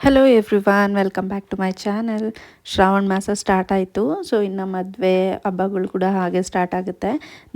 Hello everyone, welcome back to my channel. Shravana ಮಾಸ start ಆಯಿತು. So ಇನ್ನು ಮದುವೆ ಹಬ್ಬಗಳು ಕೂಡ ಹಾಗೆ ಸ್ಟಾರ್ಟ್ ಆಗುತ್ತೆ.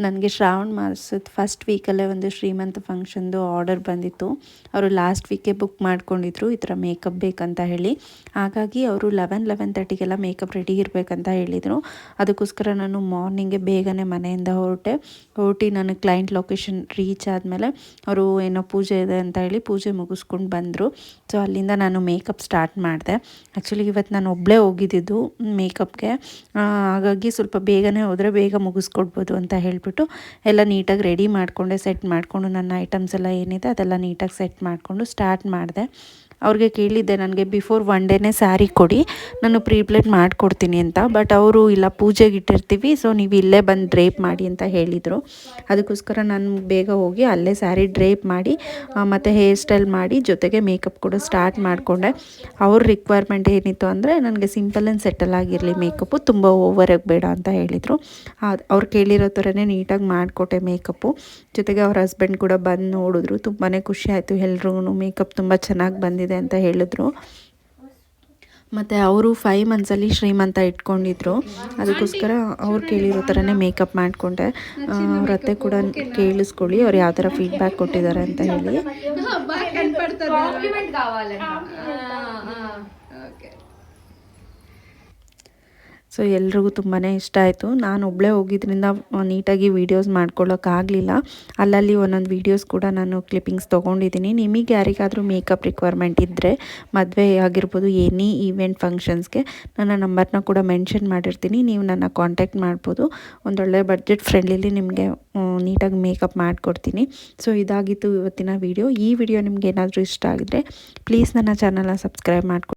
ನನಗೆ ಶ್ರಾವಣ ಮಾಸದ ಫಸ್ಟ್ ವೀಕಲ್ಲೇ ಒಂದು ಶ್ರೀಮಂತ ಫಂಕ್ಷನ್ದು ಆರ್ಡರ್ ಬಂದಿತ್ತು. ಅವರು ಲಾಸ್ಟ್ ವೀಕೆ ಬುಕ್ ಮಾಡ್ಕೊಂಡಿದ್ರು ಈ ಥರ ಮೇಕಪ್ ಬೇಕಂತ ಹೇಳಿ. ಹಾಗಾಗಿ ಅವರು 11:30ಗೆಲ್ಲ ಮೇಕಪ್ ರೆಡಿ ಇರಬೇಕಂತ ಹೇಳಿದರು. ಅದಕ್ಕೋಸ್ಕರ ನಾನು ಮಾರ್ನಿಂಗೇ ಬೇಗನೆ ಮನೆಯಿಂದ ಹೊರಟಿ ನಾನು ಕ್ಲೈಂಟ್ ಲೊಕೇಶನ್ ರೀಚ್ ಆದಮೇಲೆ ಅವರು ಏನೋ ಪೂಜೆ ಇದೆ ಅಂತ ಹೇಳಿ ಪೂಜೆ ಮುಗಿಸ್ಕೊಂಡು ಬಂದರು. ಸೊ ಅಲ್ಲಿಂದ ನಾನು ಮೇಕಪ್ ಸ್ಟಾರ್ಟ್ ಮಾಡಿದೆ. ಆ್ಯಕ್ಚುಲಿ ಇವತ್ತು ನಾನು ಒಬ್ಬಳೇ ಹೋಗಿದ್ದಿದ್ದು ಮೇಕಪ್ಗೆ. ಹಾಗಾಗಿ ಸ್ವಲ್ಪ ಬೇಗನೆ ಹೋದರೆ ಬೇಗ ಮುಗಿಸ್ಕೊಡ್ಬೋದು ಅಂತ ಹೇಳಿಬಿಟ್ಟು ಎಲ್ಲ ನೀಟಾಗಿ ರೆಡಿ ಮಾಡಿಕೊಂಡೆ, ಸೆಟ್ ಮಾಡಿಕೊಂಡು ನನ್ನ ಐಟಮ್ಸ್ ಎಲ್ಲ ಏನಿದೆ ಅದೆಲ್ಲ ನೀಟಾಗಿ ಸೆಟ್ ಮಾಡಿಕೊಂಡು ಸ್ಟಾರ್ಟ್ ಮಾಡಿದೆ. ಅವ್ರಿಗೆ ಕೇಳಿದ್ದೆ ನನಗೆ ಬಿಫೋರ್ 1 ಡೇನೇ ಸ್ಯಾರಿ ಕೊಡಿ, ನಾನು ಪ್ರೀಪ್ಲೇಟ್ ಮಾಡಿಕೊಡ್ತೀನಿ ಅಂತ. ಬಟ್ ಅವರು ಇಲ್ಲ, ಪೂಜೆಗೆ ಇಟ್ಟಿರ್ತೀವಿ, ಸೊ ನೀವು ಇಲ್ಲೇ ಬಂದು ಡ್ರೇಪ್ ಮಾಡಿ ಅಂತ ಹೇಳಿದರು. ಅದಕ್ಕೋಸ್ಕರ ನಾನು ಬೇಗ ಹೋಗಿ ಅಲ್ಲೇ ಸ್ಯಾರಿ ಡ್ರೇಪ್ ಮಾಡಿ ಮತ್ತು ಹೇರ್ ಸ್ಟೈಲ್ ಮಾಡಿ ಜೊತೆಗೆ ಮೇಕಪ್ ಕೂಡ ಸ್ಟಾರ್ಟ್ ಮಾಡಿಕೊಂಡೆ. ಅವ್ರ ರಿಕ್ವೈರ್ಮೆಂಟ್ ಏನಿತ್ತು ಅಂದರೆ ನನಗೆ ಸಿಂಪಲ್ ಆ್ಯಂಡ್ ಸೆಟಲ್ ಆಗಿರಲಿ ಮೇಕಪ್ಪು, ತುಂಬ ಓವರಾಗಿ ಬೇಡ ಅಂತ ಹೇಳಿದರು. ಅವ್ರು ಕೇಳಿರೋ ಥರನೇ ನೀಟಾಗಿ ಮಾಡಿಕೊಟ್ಟೆ ಮೇಕಪ್ಪು. ಜೊತೆಗೆ ಅವ್ರ ಹಸ್ಬೆಂಡ್ ಕೂಡ ಬಂದು ನೋಡಿದ್ರು. ತುಂಬಾ ಖುಷಿ ಆಯಿತು, ಎಲ್ರಿಗೂ ಮೇಕಪ್ ತುಂಬ ಚೆನ್ನಾಗಿ ಬಂದಿದೆ ಅಂತ ಹೇಳಿದ್ರು. ಮತ್ತು ಅವರು 5 ಮಂತ್ಸಲ್ಲಿ ಶ್ರೀಮಂತ ಇಟ್ಕೊಂಡಿದ್ರು. ಅದಕ್ಕೋಸ್ಕರ ಅವ್ರು ಕೇಳಿರೋ ಥರನೇ ಮೇಕಪ್ ಮಾಡಿಕೊಂಡೆ. ಅವ್ರ ಅತ್ತೆ ಕೂಡ ಕೇಳಿಸ್ಕೊಳ್ಳಿ ಅವ್ರು ಯಾವ ಥರ ಫೀಡ್ಬ್ಯಾಕ್ ಕೊಟ್ಟಿದ್ದಾರೆ ಅಂತ ಹೇಳಿ. ಸೊ ಎಲ್ರಿಗೂ ತುಂಬಾ ಇಷ್ಟ ಆಯಿತು. ನಾನು ಒಬ್ಬಳೇ ಹೋಗಿದ್ದರಿಂದ ನೀಟಾಗಿ ವೀಡಿಯೋಸ್ ಮಾಡ್ಕೊಳ್ಳೋಕ್ಕಾಗಲಿಲ್ಲ. ಅಲ್ಲಲ್ಲಿ ಒಂದೊಂದು ವೀಡಿಯೋಸ್ ಕೂಡ ನಾನು ಕ್ಲಿಪ್ಪಿಂಗ್ಸ್ ತೊಗೊಂಡಿದ್ದೀನಿ. ನಿಮಗೆ ಯಾರಿಗಾದರೂ ಮೇಕಪ್ ರಿಕ್ವೈರ್ಮೆಂಟ್ ಇದ್ದರೆ, ಮದುವೆ ಆಗಿರ್ಬೋದು, ಎನಿ ಈವೆಂಟ್ ಫಂಕ್ಷನ್ಸ್ಗೆ ನನ್ನ ನಂಬರ್ನ ಕೂಡ ಮೆನ್ಷನ್ ಮಾಡಿರ್ತೀನಿ, ನೀವು ನನ್ನ ಕಾಂಟ್ಯಾಕ್ಟ್ ಮಾಡ್ಬೋದು. ಒಂದೊಳ್ಳೆ ಬಡ್ಜೆಟ್ ಫ್ರೆಂಡ್ಲಿಲಿ ನಿಮಗೆ ನೀಟಾಗಿ ಮೇಕಪ್ ಮಾಡಿಕೊಡ್ತೀನಿ. ಸೊ ಇದಾಗಿತ್ತು ಇವತ್ತಿನ ವೀಡಿಯೋ. ಈ ವಿಡಿಯೋ ನಿಮ್ಗೆ ಏನಾದರೂ ಇಷ್ಟ ಆಗಿದ್ರೆ ಪ್ಲೀಸ್ ನನ್ನ ಚಾನಲ್ನ ಸಬ್ಸ್ಕ್ರೈಬ್ ಮಾಡ್ಕೊಂಡು